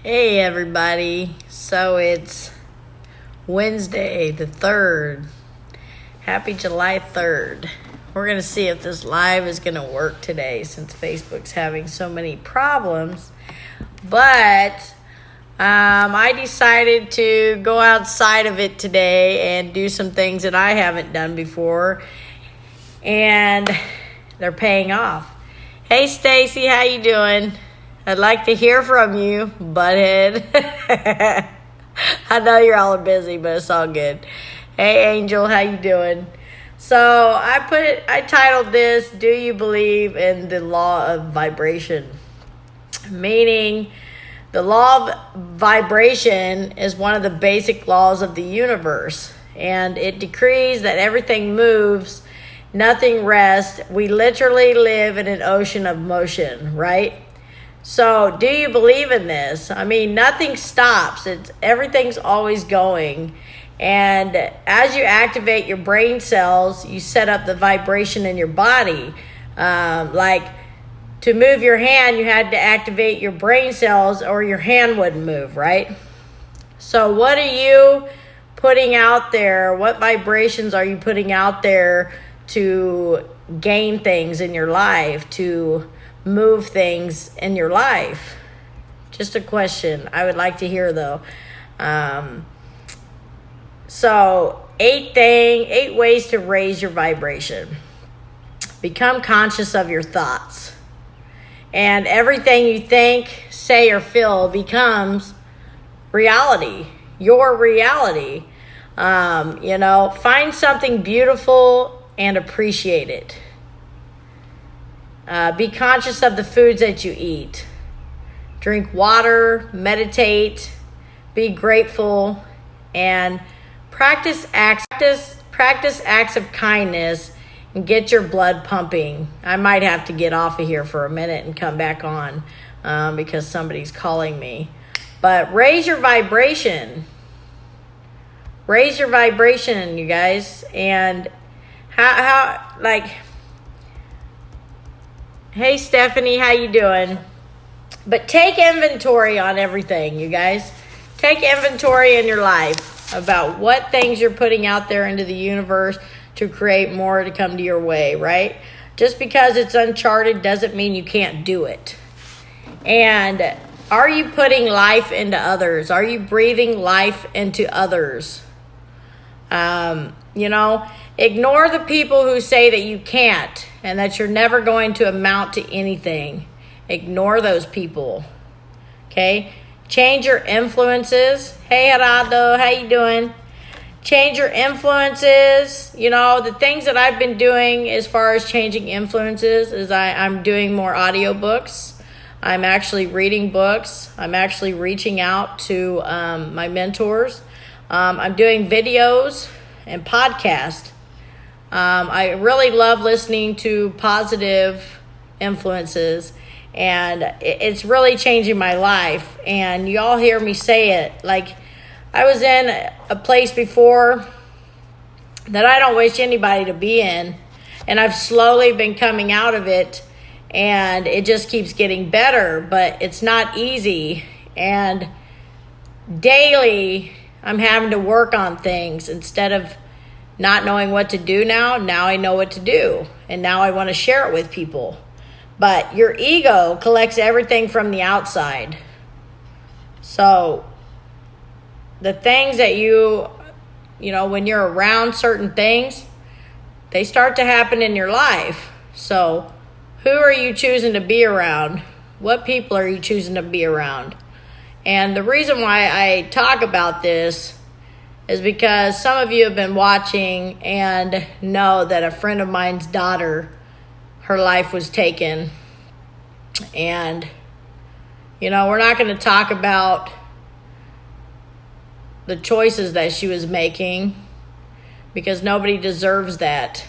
Hey everybody, so it's Wednesday the 3rd. Happy July 3rd. We're going to see if this live is going to work today since Facebook's having so many problems. But I decided to go outside of it today and do some things that I haven't done before. And they're paying off. Hey Stacy, how you doing? I'd like to hear from you, butthead. I know you're all busy, but it's all good. Hey, Angel, how you doing? So I titled this, Do You Believe in the Law of Vibration? Meaning, the law of vibration is one of the basic laws of the universe. And it decrees that everything moves, nothing rests. We literally live in an ocean of motion, right? So, do you believe in this? I mean, nothing stops. Everything's always going. And as you activate your brain cells, you set up the vibration in your body. Like, to move your hand, you had to activate your brain cells or your hand wouldn't move, right? So, what are you putting out there? What vibrations are you putting out there to gain things in your life, to move things in your life? Just a question I would like to hear though. So 8 ways to raise your vibration. Become conscious of your thoughts, and everything you think, say, or feel becomes reality, your reality. Find something beautiful and appreciate it. Be conscious of the foods that you eat. Drink water, meditate, be grateful, and practice acts of kindness and get your blood pumping. I might have to get off of here for a minute and come back on because somebody's calling me. But raise your vibration. Raise your vibration, you guys. And hey Stephanie, how you doing? But take inventory on everything, you guys. Take inventory in your life about what things you're putting out there into the universe to create more to come to your way, right? Just because it's uncharted doesn't mean you can't do it. And are you putting life into others? Are you breathing life into others? Ignore the people who say that you can't and that you're never going to amount to anything. Ignore those people. Okay? Change your influences. Hey, Gerardo, how you doing? Change your influences. The things that I've been doing as far as changing influences is I'm doing more audiobooks. I'm actually reading books. I'm actually reaching out to my mentors. I'm doing videos and podcasts. I really love listening to positive influences, and it's really changing my life. And you all hear me say it. Like, I was in a place before that I don't wish anybody to be in, and I've slowly been coming out of it, and it just keeps getting better, but it's not easy. And daily I'm having to work on things. Instead of not knowing what to do now I know what to do. And now I want to share it with people. But your ego collects everything from the outside. So the things that when you're around certain things, they start to happen in your life. So who are you choosing to be around? What people are you choosing to be around? And the reason why I talk about this is because some of you have been watching and know that a friend of mine's daughter, her life was taken. And, we're not going to talk about the choices that she was making because nobody deserves that.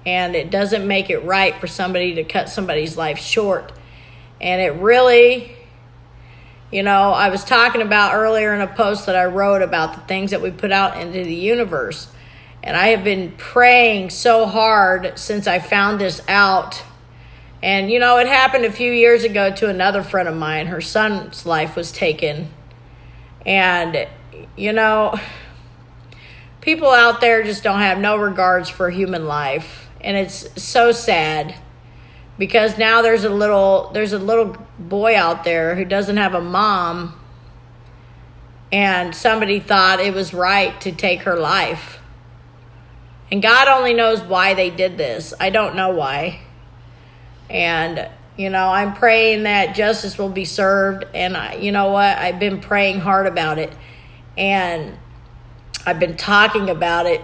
And it doesn't make it right for somebody to cut somebody's life short. And it really... I was talking about earlier in a post that I wrote about the things that we put out into the universe. And I have been praying so hard since I found this out And, you know, it happened a few years ago to another friend of mine. Her son's life was taken. And, you know, people out there just don't have no regards for human life. And it's so sad because now there's a little boy out there who doesn't have a mom, and somebody thought it was right to take her life. And God only knows why they did this. I don't know why. And, you know, I'm praying that justice will be served. And you know what? I've been praying hard about it. And I've been talking about it.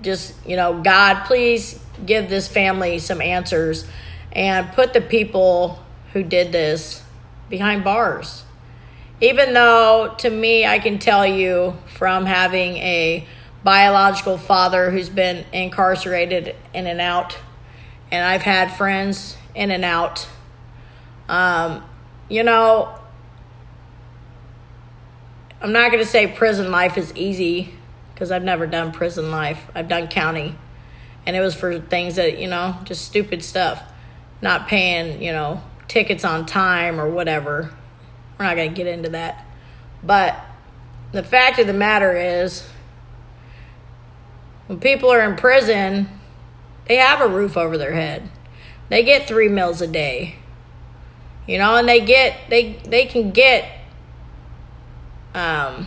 Just, you know, God, please give this family some answers and put the people who did this behind bars. Even though, to me, I can tell you from having a biological father who's been incarcerated in and out, and I've had friends in and out. You know, I'm not going to say prison life is easy because I've never done prison life. I've done county, and it was for things that, you know, just stupid stuff. Not paying, you know, tickets on time or whatever. We're not going to get into that. But the fact of the matter is, when people are in prison, they have a roof over their head. They get 3 meals a day. You know, and they can get how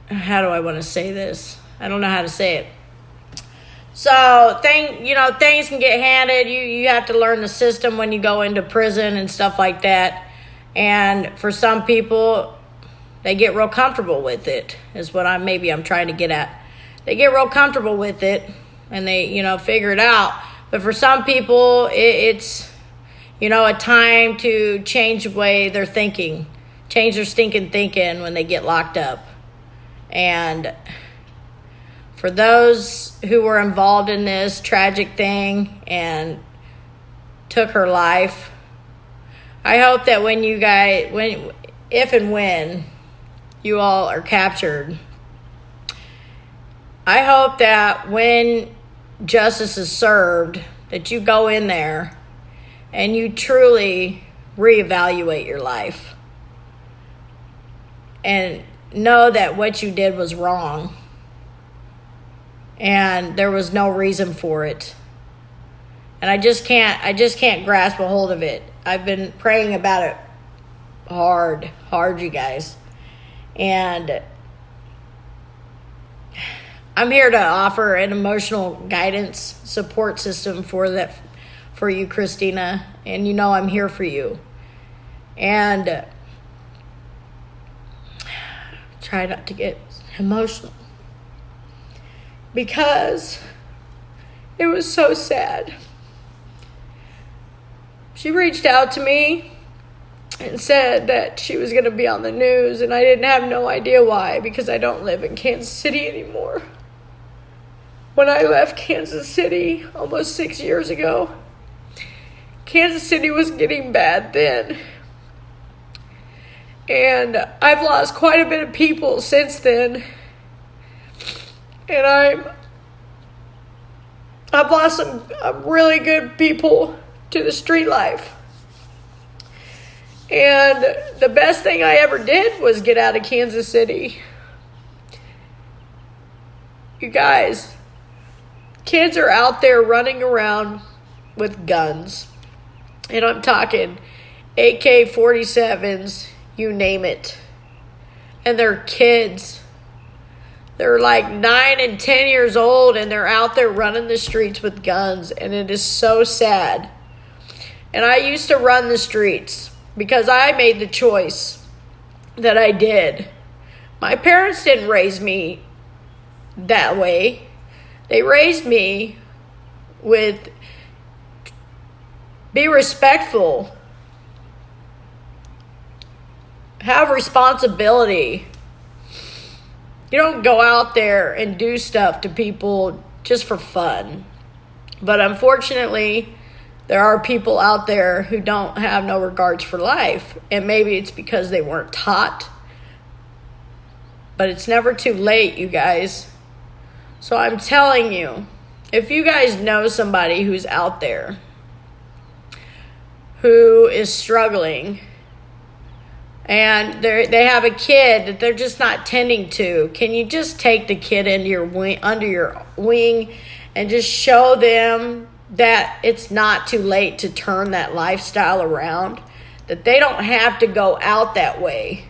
do I want to say this? I don't know how to say it. So things can get handed. You have to learn the system when you go into prison and stuff like that. And for some people, they get real comfortable with it, is what I'm trying to get at. They get real comfortable with it and they, you know, figure it out. But for some people, it's, you know, a time to change the way they're thinking, change their stinking thinking when they get locked up. And for those who were involved in this tragic thing and took her life, I hope that if and when you all are captured, I hope that when justice is served, that you go in there and you truly reevaluate your life and know that what you did was wrong and there was no reason for it. And I just can't grasp a hold of it. I've been praying about it hard, you guys. And I'm here to offer an emotional guidance support system for you, Christina. And you know I'm here for you. And try not to get emotional, because it was so sad. She reached out to me and said that she was going to be on the news, and I didn't have no idea why, because I don't live in Kansas City anymore. When I left Kansas City almost 6 years ago, Kansas City was getting bad then. And I've lost quite a bit of people since then. And I've lost some really good people to the street life. And the best thing I ever did was get out of Kansas City. You guys, kids are out there running around with guns. And I'm talking AK-47s, you name it. And they're kids. They're like 9 and 10 years old, and they're out there running the streets with guns. And it is so sad. And I used to run the streets because I made the choice that I did. My parents didn't raise me that way. They raised me with be respectful, have responsibility. You don't go out there and do stuff to people just for fun. But unfortunately, there are people out there who don't have no regards for life. And maybe it's because they weren't taught. But it's never too late, you guys. So I'm telling you, if you guys know somebody who's out there who is struggling and they have a kid that they're just not tending to, can you just take the kid under your wing and just show them that it's not too late to turn that lifestyle around, that they don't have to go out that way.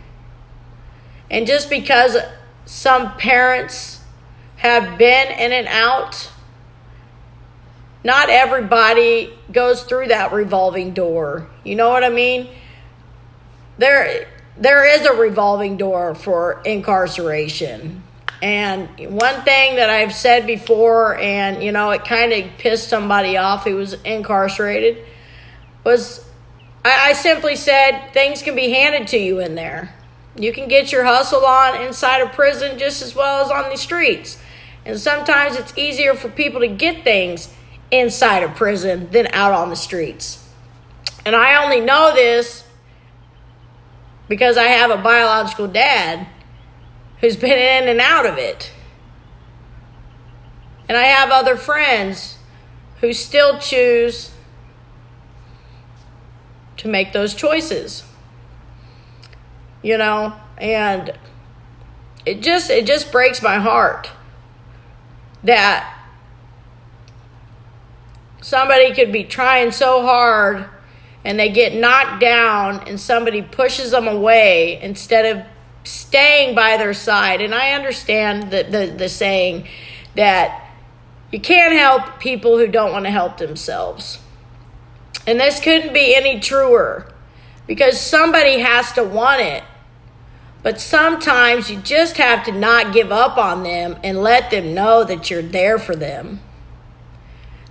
And just because some parents have been in and out, not everybody goes through that revolving door. You know what I mean? There is a revolving door for incarceration. And one thing that I've said before, and it kind of pissed somebody off who was incarcerated, was I simply said things can be handed to you in there. You can get your hustle on inside of prison just as well as on the streets. And sometimes it's easier for people to get things inside of prison than out on the streets. And I only know this because I have a biological dad who's been in and out of it. And I have other friends who still choose to make those choices. And it just breaks my heart that somebody could be trying so hard and they get knocked down and somebody pushes them away instead of staying by their side. And I understand the saying that you can't help people who don't want to help themselves. And this couldn't be any truer, because somebody has to want it. But sometimes you just have to not give up on them and let them know that you're there for them.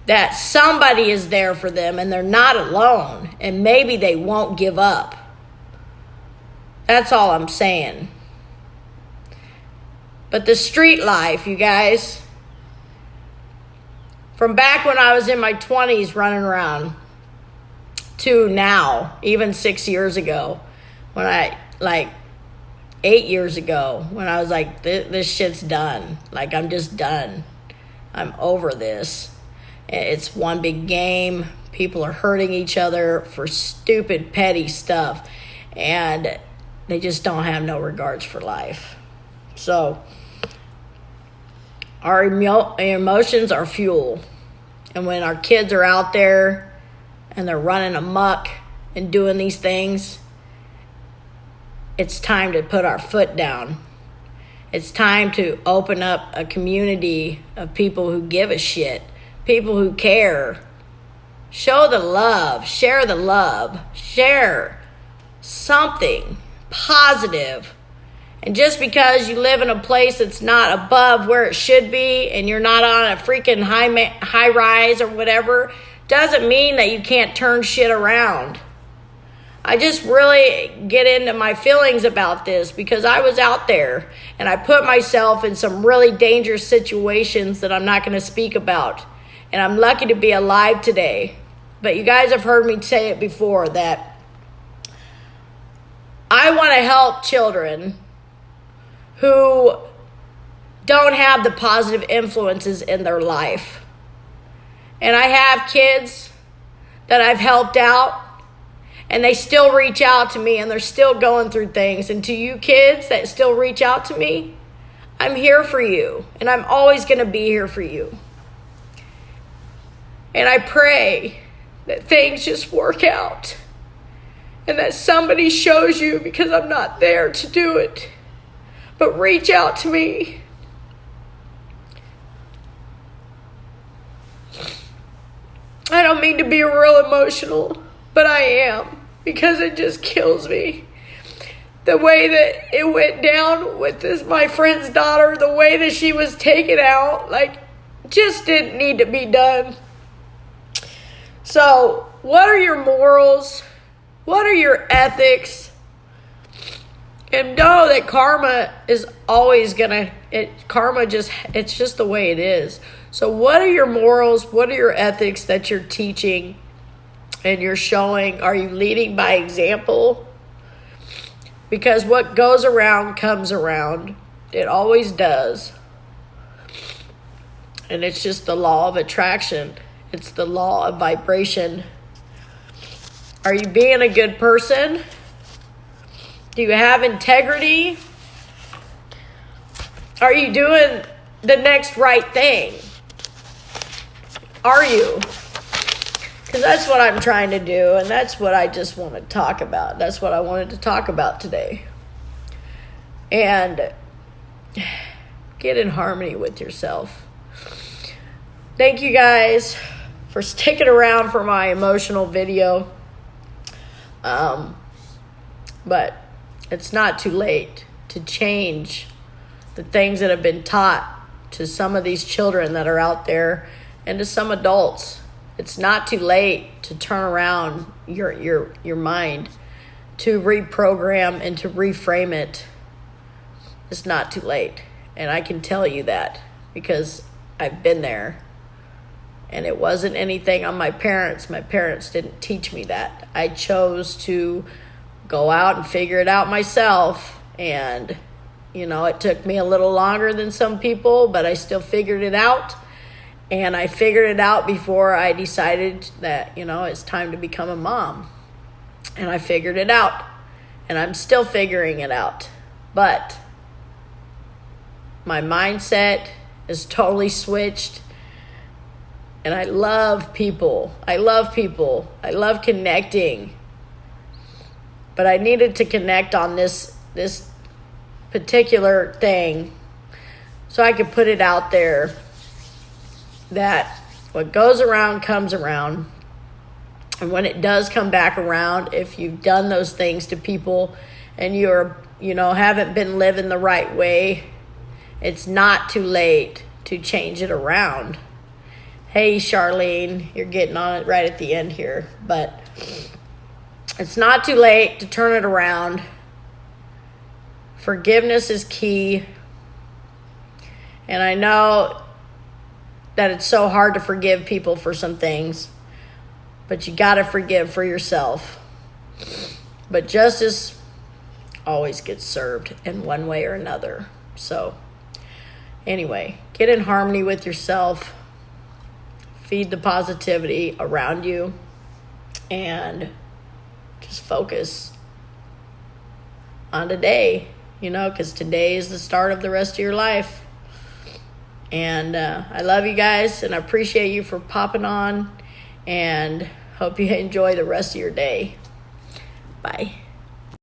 That somebody is there for them and they're not alone, and maybe they won't give up. That's all I'm saying. But the street life, you guys, from back when I was in my 20s running around to now, even 6 years ago, when 8 years ago, when I was like, this shit's done. Like, I'm just done. I'm over this. It's one big game. People are hurting each other for stupid, petty stuff. And they just don't have no regards for life. So, our emotions are fuel. And when our kids are out there and they're running amok and doing these things, it's time to put our foot down. It's time to open up a community of people who give a shit, people who care. Show the love, share the love, share something positive. And just because you live in a place that's not above where it should be and you're not on a freaking high rise or whatever, doesn't mean that you can't turn shit around. I just really get into my feelings about this because I was out there and I put myself in some really dangerous situations that I'm not going to speak about. And I'm lucky to be alive today. But you guys have heard me say it before that I want to help children who don't have the positive influences in their life. And I have kids that I've helped out, and they still reach out to me, and they're still going through things. And to you kids that still reach out to me, I'm here for you, and I'm always going to be here for you. And I pray that things just work out, and that somebody shows you, because I'm not there to do it. But reach out to me. I don't mean to be real emotional, but I am, because it just kills me. The way that it went down with my friend's daughter, the way that she was taken out, just didn't need to be done. So, what are your morals? What are your ethics? And know that karma is always it's just the way it is. So what are your morals? What are your ethics that you're teaching and you're showing? Are you leading by example? Because what goes around comes around. It always does. And it's just the law of attraction. It's the law of vibration. Are you being a good person? Do you have integrity? Are you doing the next right thing? Are you? Because that's what I'm trying to do, and that's what I just want to talk about. That's what I wanted to talk about today. And get in harmony with yourself. Thank you guys for sticking around for my emotional video. But it's not too late to change the things that have been taught to some of these children that are out there and to some adults. It's not too late to turn around your mind, to reprogram and to reframe it. It's not too late. And I can tell you that because I've been there. And it wasn't anything on my parents. My parents didn't teach me that. I chose to go out and figure it out myself. And, it took me a little longer than some people, but I still figured it out. And I figured it out before I decided that, it's time to become a mom. And I figured it out. And I'm still figuring it out. But my mindset is totally switched. And I love people. I love connecting. But I needed to connect on this particular thing so I could put it out there that what goes around comes around. And when it does come back around, if you've done those things to people and you're, haven't been living the right way, it's not too late to change it around. Hey, Charlene, you're getting on it right at the end here. But it's not too late to turn it around. Forgiveness is key. And I know that it's so hard to forgive people for some things. But you got to forgive for yourself. But justice always gets served in one way or another. So, anyway, get in harmony with yourself. Feed the positivity around you. And just focus on today. Because today is the start of the rest of your life. And I love you guys. And I appreciate you for popping on. And hope you enjoy the rest of your day. Bye.